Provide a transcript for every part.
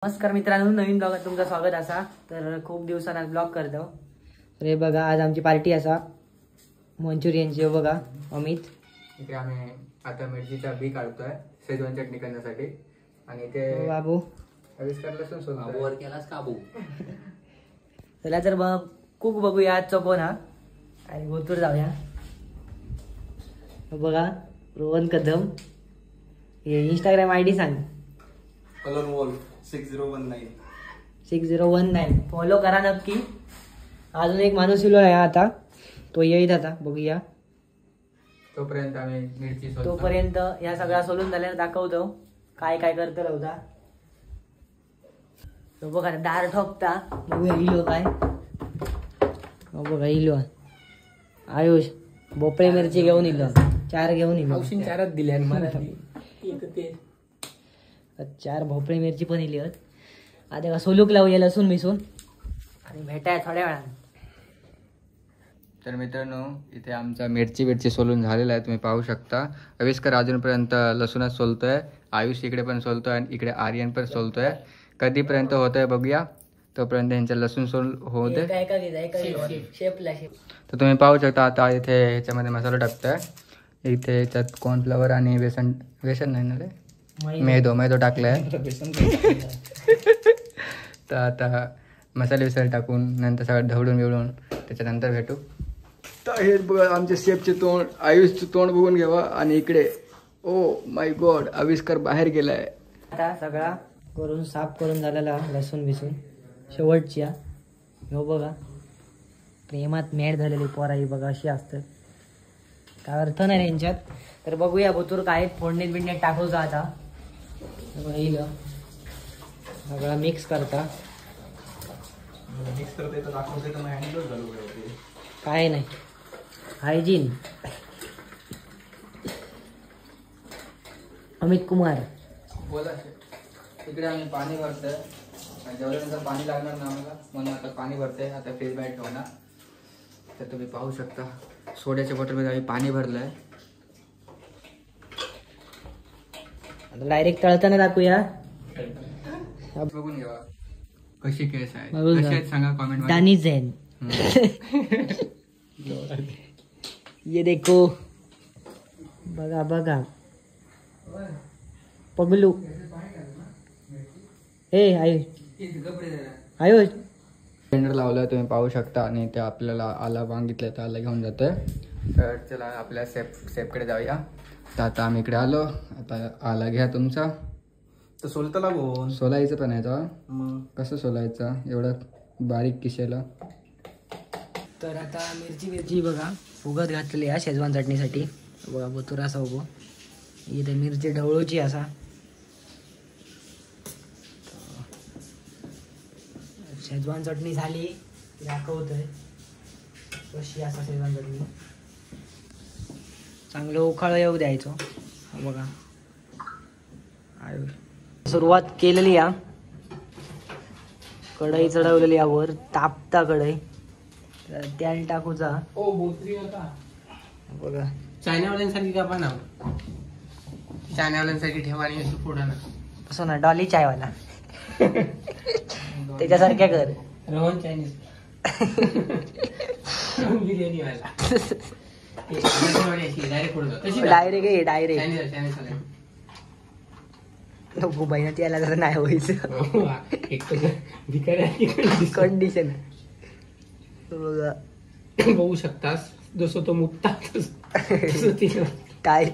नमस्कार मित्रांनो, नवीन ब्लॉगात तुमचं स्वागत असा. तर खूप दिवसांनी ब्लॉग करतो. तर हे बघा, आज आमची पार्टी असा मंचुरियनची. बघा अमित, इथे आम्ही आता मिरचीचा बी काढतोय शेजवान चटणी करण्यासाठी. आणि ते बाबू आविष्कार लसूण सोलतोय. केलास काबू. चला तर मग कुक बघूया आजचा कोण हा, आणि गोतूर जाऊया. बघा रोहन कदम, हे इंस्टाग्राम ID सांग. कलर वॉल 6019 फॉलो करा नक्की. अजून एक माणूस इलो आहे आता, तो येईल आता, बघूया. तोपर्यंत आम्ही मिरची सोलतो. तोपर्यंत या सगळ्या सोलून झाल्यावर दाखवतो काय काय करतो होता. तो बघा दार ठोकता, बघूया इलो काय. बघा इलो आयुष भोपळे मिरची घेऊन इलो, 4 घेऊन इलो. औषध 4च दिल्या मला. 4 भोपळे मिरची पण इली आहेत. आता सोलूक लावूया लसूण मिसून, आणि भेटाय थोड्या वेळानं. तर मित्रांनो, इथे आमचा मिरची सोलून झालेला आहे, तुम्ही पाहू शकता. आविष्कार अजूनपर्यंत लसूणच सोलतोय, आयुष इकडे पण सोलतोय आणि इकडे आर्यन पण सोलतोय. कधीपर्यंत होतंय बघूया, तोपर्यंत यांचं लसूण सोल होते. तर तुम्ही पाहू शकता. आता इथे ह्याच्यामध्ये मसाला टाकतोय. इथे ह्याच्यात कॉर्नफ्लॉवर आणि बेसन नाही ना रे, मैदो टाकलाय. तर आता मसाले टाकून नंतर सगळं ढवळून बिवळून त्याच्यानंतर भेटू. तर हे बघा आमचे शेफचे तोंड, आयुषचं तोंड बघून घ्यावा. आणि इकडे ओ माय गॉड, आविष्कार बाहेर गेलाय. आता सगळा करून साफ करून झालेला लसूण बिसून शेवटची हो बघा. प्रेमात मॅड झालेली पोराई बघा, अशी असतात, काय अर्थ नाही यांच्यात. तर बघूया भुतूर काय फोडणीत बिडणीत टाकूचा. आता येईल सगळा मिक्स करता. काय नाही, हायजीन. अमित कुमार बोला. इकडे आम्ही पाणी भरतोय, जेवल्यानंतर पाणी लागणार ना आम्हाला, म्हणून आता पाणी भरतोय. आता फ्रीज बाहेर ठेवणार. तर तुम्ही पाहू शकता सोड्याच्या बॉटलमध्ये आम्ही पाणी भरलंय. डायरेक्ट तळताना दाखवूया. बघून घ्या कशी केस आहे, बघून कशी घ्या. आहेत सांगा कॉमेंट मध्ये. दानी झेन ये देखो, बघा बघा पगलू. हे आयुष सिलेंडर लावलं तुम्ही पाहू शकता. आणि ते आपल्याला आला मागितलं तर आला घेऊन जातोय. तर चला आपल्या सेफकडे जाऊया. तर आता आम्ही इकडे आलो. आता आला घ्या तुमचा. तर सोलता लागून सोलायचं पण आहे तर मग कसं सोलायचं एवढं बारीक किशेला. तर आता मिरची बघा उगत घातलेली आहे शेजवान चटणीसाठी. बघा बोतुरा असा उभो, इथे मिरची ढवळूची असा. शेजवान चटणी झाली दाखवतोय कशी असा शेजवान चटणी. चांगलं उखाळ येऊ द्यायचो. बघा सुरुवात केलेली या, कढई चढवलेली यावर, तापता कढई. तेल टाकूचा. ओ बोत्री होता बघा चायनावाल्यांसारखी का पण चायनावाल्यांसारखी ठेवा आणि असं फोडा ना. तसं ना, डॉली चायवाला त्याच्यासारख्या कर. रोहन चायनीज बिर्याणी वाला डायरेक्ट नको बहिणा त्याला जरा नाही व्हायचं कंडिशन. बघा बघू शकतास जसं तो मुक्ता काय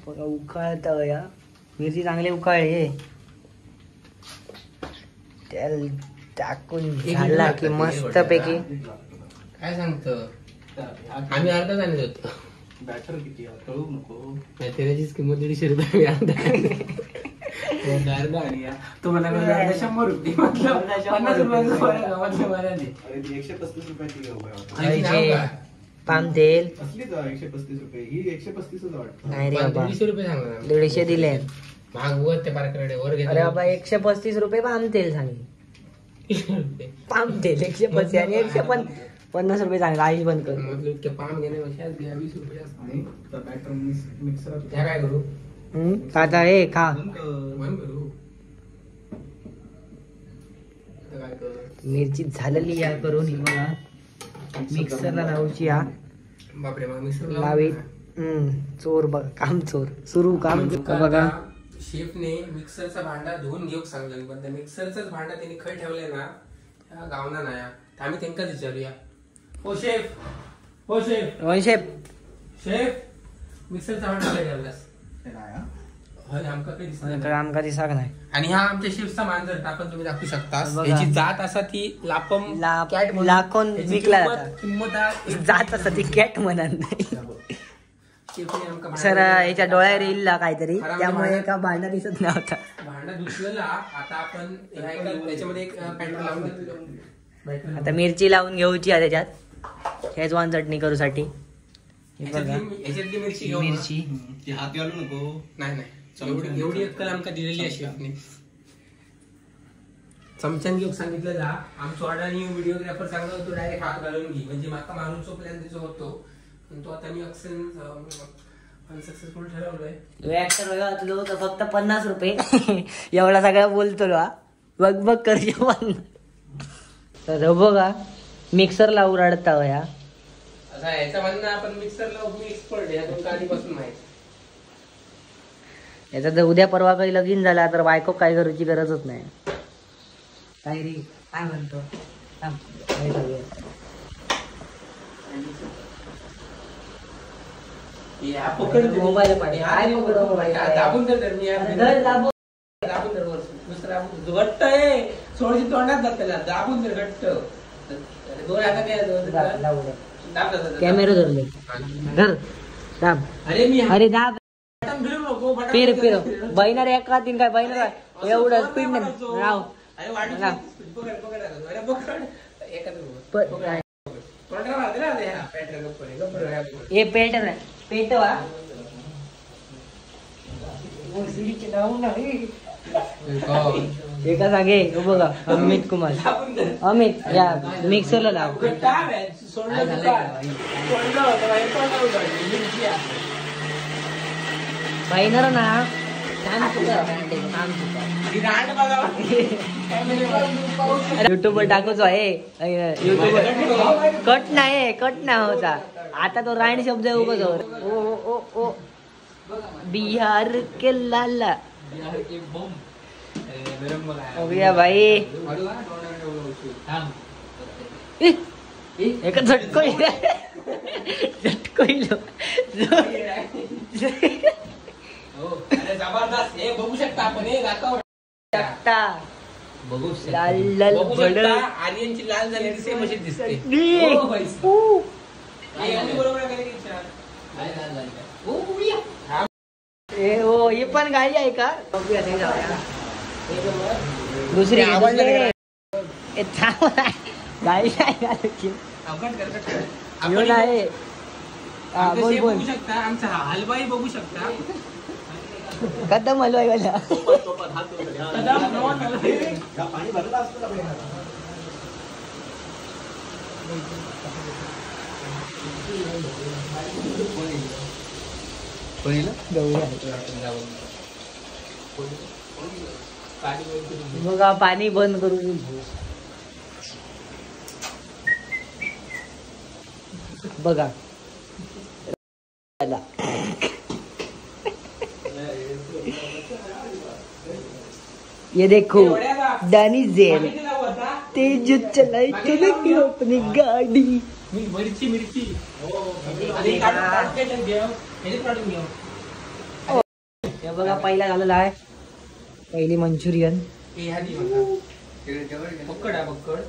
बघा उकाळत या मिरची चांगली उकाळली. तेल टाकून झाला की मस्त पैकी. काय सांगतो आम्ही अर्धा जाणत होतो. बॅटर किती तळू नको. त्याच्याचीच किंमत 150 रुपये. अर्धा आणि तुम्हाला 100 रुपये 50 रुपयाचं अरे ती 135 रुपयाची पाम तेल असलीच 135 रुपये. ही 135च वाटतं. नाही रे बाबा, 150 रुपये सांगा. 150 दिले. महाग वर ते पारकडे वर घेतो. अरे बाबा 135 रुपये पाम तेल सांगितले. पाम तेल 135 आणि 150 रुपये सांगितलं. आईश बंद कर. मतलब ते पाम घेण्यापेक्षा 20 रुपये आणि तर बॅटर मिक्सर त्या काय करू आता हे खा. बंद करू. मिरची झालेली या करून ही बघा मिक्सरला लावूची या बापरे मग मिक्सर लावीत चोर बघा काम चोर सुरू काम बघा शेफने मिक्सरचा भांडा धुवून घेऊ सांगलं पण त्या मिक्सरचाच भांडा त्यांनी खय ठेवलाय ना ह्या गावना नाही आम्ही त्यांकाच विचारूया हो शेफ शेफ शेफ मिक्सरचा भांडा खय ठेवलास होय, आमका काही दिसत नाही. आमका दिसाक नाही आणि हा आमच्या शेफचा मांजर आपण तुम्ही दाखवू शकता बघा. याची जात असा ती लापम कॅट म्हणून. लाखोन याची विकला किंमत- जाता किंमत आहे जात असं ती कॅट म्हणत नाही शेफने आमका भांडा सर दिला. याच्या डोळ्यावर येईल काहीतरी खरं त्यामुळे भांडा- का भांडा दिसत नव्हता भांडा धुतलेला आता आपण त्याच्यामध्ये एक पॅटर्न लावून घेतलं आता मिरची लावून घेऊची आहे त्याच्यात शेजवान चटणी करूसाठी हे बघा याच्यातली मिरची घेऊ ना. मिरची ती हात घालू नको. नाही एवढी अक्कल आमका दिलेली आहे शेफने चमच्यान घेऊन सांगितलं जा आमचो अडाणी व्हिडिओग्राफर सांगत होतो डायरेक्ट हात घालून घे म्हणजे माका मारून प्लॅन त्याचा होतो पण तो आता मी अनसक्सेसफुल ठरवलंय ऍक्टर वाचलो तर फक्त 50 रुपये एवढा सगळा बोलतो हा. बघ बघ कर जेवण तर बघा मिक्सर लावून रडता या आता याचं म्हणणं आपण मिक्सरला मी एक्सपर्ट आहे दोन आधीपासून माहिती याचा जर उद्या परवा काही लगीन झाला तर बायको काय करूची गरजच नाही काय रे काय म्हणतो थांब, काय करूया? मोबाईल पाहिजे. काय पकडू मोबाईल? दाबून धर मी धर, दाबून. दाबून धर वर. दुसरा घट्ट आहे सोडची तोंडात जात त्याला दाबून धर घट्ट दोन हातात दाब, लावू दे. दाब दाब कॅमेरा धरले धर दाब अरे मी अरे दाब बटन फिरवू नको बटन फिर फिर बहिणार एका तीन काय बहिणार एवढं स्पीड नाही राव अरे वाढू लाव. पकड पकड अरे पकड एखादं प- तोंडाला मारते ना ते पॅटर्न गप्पर हे पेट नाही पेटवा एका जागे हो बघा अमित कुमार अमित या मिक्सरला लाव बहिणार ना युट्यूब वर टाकूच आहे युट्यूब कट नाही होता आता तो राणी शब्द आहे उगाच ओ ओ ओ बिहार के लाला हो गया भाई एक झटको जबरदस्त हे बघू शकता आपण हे दाखव बघू लाल लाल बघू भडक. शकता आर्यनची लाल झालेली सेम अशी दिसते नी. हो, होय. हे यांनी बरोबर आहे का नाही विचार? ओ, या. हा, ए हो ही पण गाडी आहे का बघूया ते जाऊया. दुसरी ते आवाज दुसरी. लागला. ए, थांब ना. गाडी आहे का तुझी? अवघड करतात काय? येऊन आपण आहे हा, आमचं बोल शेफ बोल बघू शकता आमचा हलवाई बघू शकता कदम हलवाय गेला पाणी भरलं असतं का पहिला? बघा पाणी बंद करून बघा ये देखो डैनी जेल तेज चलाई चलेगी अपनी गाड़ी मिरची मिरची आणि काढून काढून घेऊ हे काढून घेऊ हे बघा पहिला झालेला आहे पहिली मंचुरियन हे ह्या दी पकड आहे पकड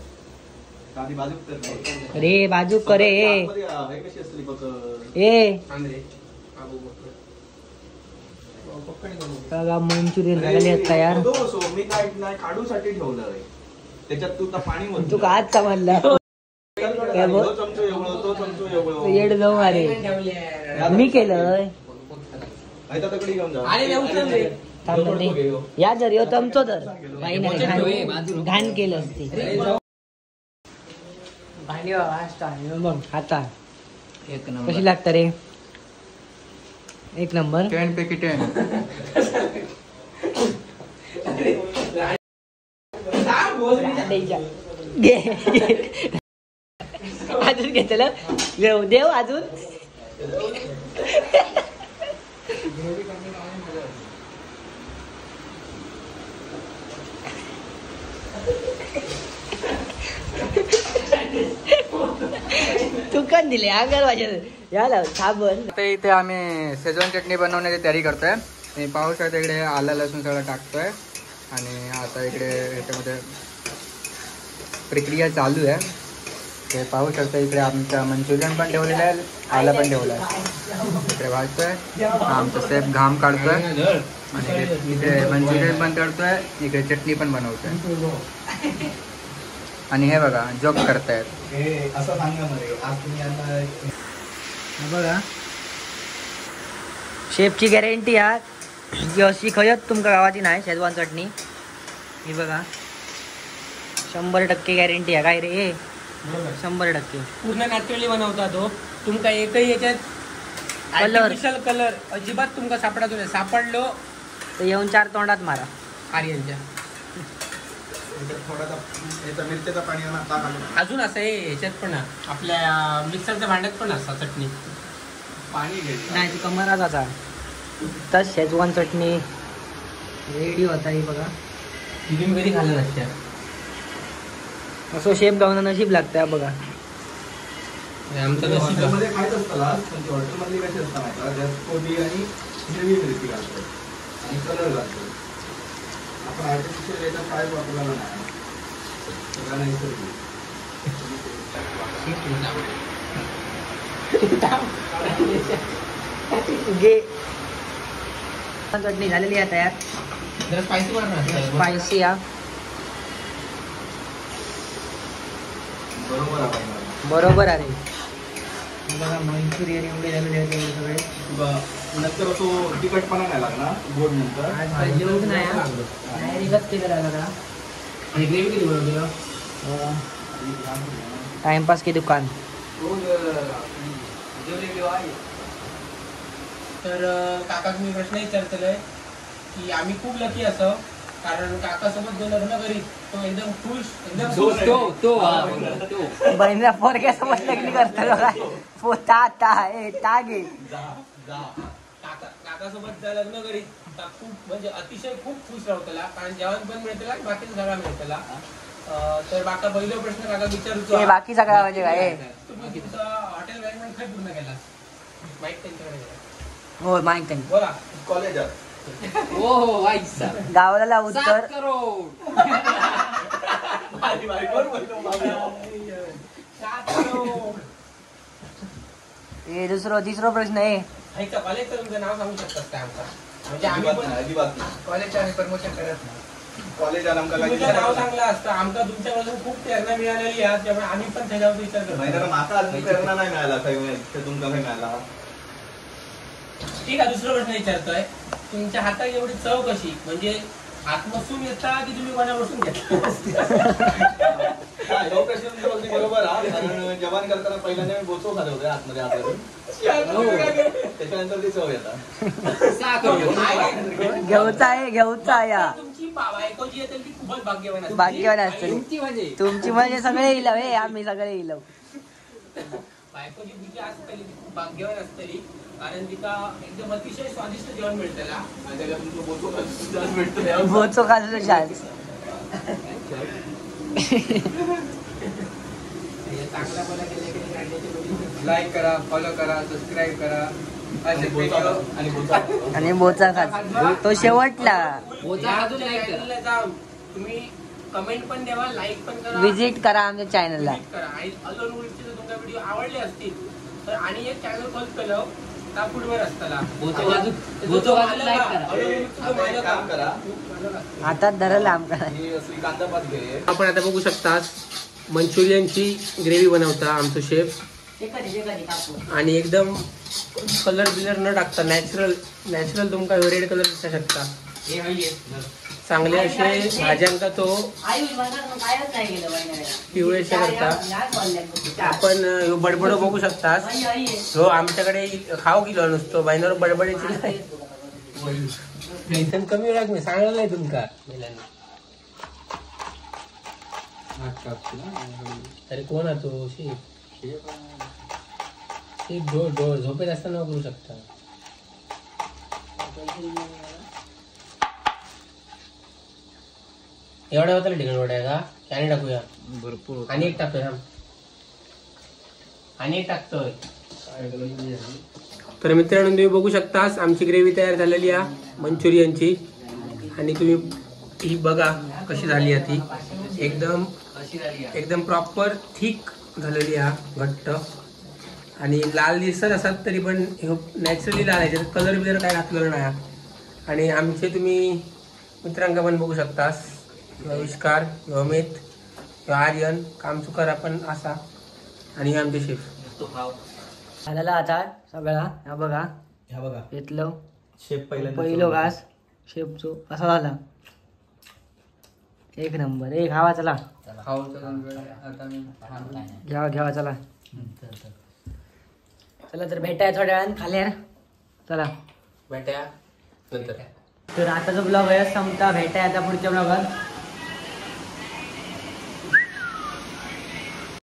आधी बाजूक तर अरे बाजू करे आतमध्ये हे कशी असते पकड? ए आंध्रे बाबू पकड पकड घेऊ बघा मंचुरियन झालेले आहेत तयार तो असो, मी काय नाही काढूसाठी ठेवलंय त्याच्यात तू आता पाणी ओतलं. तू काय समजला काय बोल? तो चमचो एवढं, तो चमचो एवढं. येड जाऊ अरे मी केलंय आता तकडी घेऊन जा. अरे उचल रे थांब म्हणते. या जर यो चमचो तर काही नाही घाण- घाण केलं असते भांडी मग आता एक कशी लागतं रे एक नंबर 10 पैकी 10. द्यायच्या. घे. अजून घेतलं देव अजून. चुकन दिले अंगार माझ्या याला साबण. आता इथे आम्ही शेजवान चटणी बनवण्याची तयारी करतोय. आणि पाहू शकता इकडे आलं लसूण सगळं टाकतोय आणि आता इकडे ह्याच्यामध्ये प्रक्रिया चालू आहे. ते पाहू शकता इकडे आमचा मंचुरियन पण ठेवलेलं आहे, आलं पण ठेवलं आहे. इकडे भाजतोय आमचा सेफ घाम काढतोय आणि इकडे मंचुरियन पण तळतोय, इकडे चटणी पण बनवतोय. आणि हे बघा जोक करतायत. असं सांगा मध्ये आज तुम्ही बघा शेफची गॅरंटी हा की अशी खयच तुमका गावाची नाही शेजवान चटणी. ही बघा 100% गॅरंटी आहे. काय रे 100% पूर्ण नॅचरली बनवता तो. तुमका एकही याच्यात कलर आर्टिफिशियल कलर अजिबात तुमका सापडतो नाही. सापडलो तर येऊन 4 तोंडात मारा. आर्यनच्या. थोडासा मिरच्याचा पाणी अजून असं आहे ह्याच्यात पण आपल्या मिक्सरच्या भांड्यात पण असतात चटणी. पाणी घ्यायचं नाही ती कमराच आता तर शेजवान चटणी रेडी होता. ही बघा तुम्ही कधी खाल्लं नसत्या. असं शेफ गावना नशीब लागतं बघा. आमचं नशीब. हॉटेलमध्ये खायचं असतं लास्ट, पण हॉटेलमधली कशी असतं माहिती का, जास्त कोबी आणि हिरवी मिरची घालतो आणि कलर घालतो. आपण आर्टिफिशियल याच्यात काय वापरला नाही. सगळ्यांना नैसर्गिक. घे चटणी झालेली आहे तयार. जरा स्पायसी बनवणार. स्पायसी हा बरोबर आपण बरोबर आहे. बघा मंचुरियन एवढे झालेले आहेत एवढे सगळे. नंतर तो तिखटपणा नाही लागणार गोड नंतर. आज काय जेवढ नाही डायरेक्टच ते करायला बघा. आणि ग्रेव्ही किती बनवतो? टाइमपास की दुकान. तर काकाक मी प्रश्न विचारतोय की आम्ही खूप लकी असो कारण काकासोबत जो लग्न करीत तो एकदम खुश एकदम बहिणीला पोरग्यासोबत लग्न करतो बघा. पोता घे काकासोबत जर लग्न करीत तर खूप म्हणजे अतिशय खूप खुश राहतला कारण जेवण पण मिळतला बाकी सगळा मिळतला. तर बाका पहिला प्रश्न काका विचारूचो बाकी सगळा म्हणजे काय तुम्ही तुमचा हॉटेल मॅनेजमेंट काय पूर्ण केला? माहित त्यांच्याकडे हो माहित नाही. बोला. कॉलेजात हो वाईसा गावाला उत्तर हे दुसरं तिसरा प्रश्न आहे. कॉलेजचं तुमचं नाव सांगू शकतात काय आमचा? म्हणजे आम्ही पण अजिबात नाही. कॉलेजचं आम्ही प्रमोशन करत नाही. कॉलेजात आमका तुमचं नाव चांगलं असतं. आमका तुमच्यापासून खूप प्रेरणा मिळालेली आहे त्यामुळे आम्ही पण त्याच्यावर विचार करतो. माका अजून प्रेरणा नाही मिळाला काही तुमका काही मिळाला. ठीक आहे दुसरा प्रश्न विचारतोय. तुमच्या हातात एवढी चव कशी म्हणजे आत्मसून येता की तुम्ही मनापासून घेता? बरोबर कारण जवान करताना पहिल्यांदा मी बोचो खाले होते आतमध्ये आतून. त्याच्यानंतर ती चव येतात. घेऊचा या तुमची बायको जी असेल ती खूपच भाग्यवान असते. भाग्यवान असते तुमची म्हणजे सगळे इलव हे आम्ही सगळे इलव. बायको जी तिची असतली ती खूप भाग्यवान असतली कारण तिका एकदम अतिशय स्वादिष्ट जेवण मिळतेला. बोचो खायचं शाळेत. चांगला बोला लाईक करा, फॉलो करा, सबस्क्राईब करा. आणि बोचा खात तो शेवटला. जाऊन तुम्ही कमेंट पण द्यावा, लाईक पण करा, विजिट करा आमच्या चॅनलला. आणि अलोन मुलीचे जर तुमच्या व्हिडिओ आवडले असतील तर आणि एक चॅनल खोल केलं फूडवर असताना काम करा. हातात धरला आमका. कांदापात घे. आपण आता बघू शकता मंचुरियनची ग्रेव्ही बनवता आमचं शेफ आणि एकदम कलर बिलर न टाकता नॅचरल तुमका रेड कलर दिसू शकता. चांगले असे भाज्यांका तो पिवळेशे करता. आपण बडबडो बघू शकता. हो आमच्याकडे खाऊ गेलो नुसतो बायनर बडबडायची नाही. कमी वेळात मी सांगलं नाही तुमका. अरे कोण आहे तो झोपेत असताना करू शकता. एवढ्या होता ठिकाण वड्या का आणि टाकूया भरपूर आणि एक टाकतोय आणि एक टाकतोय. तर मित्रांनो तुम्ही बघू शकतास आमची ग्रेव्ही तयार झालेली आहे मंचुरियनची. आणि तुम्ही ही बघा कशी झाली आहे ती. एकदम प्रॉपर थिक झालेली आहे, घट्ट. आणि लाल दिसत असतात तरी पण नॅचरली लाल आहे, कलर बिलर काय घातलेलं नाही. आणि आमचे तुम्ही मित्रांका पण बघू शकतास, आविष्कार, अमित, आर्यन, कामचुकार आपण असा. आणि हे आमचे शेफ. झालेला आता सगळा. हा बघा घेतलं शेप पहिलं घास शेपचो कसा झाला. एक नंबर. एक खावा चला घ्यावा चला. चला तर भेटाय थोड्या वेळानं खाल्यार. चला भेटूया नंतर. तर आताचा ब्लॉग आहे संपता. भेटाय आता पुढच्या ब्लॉगात.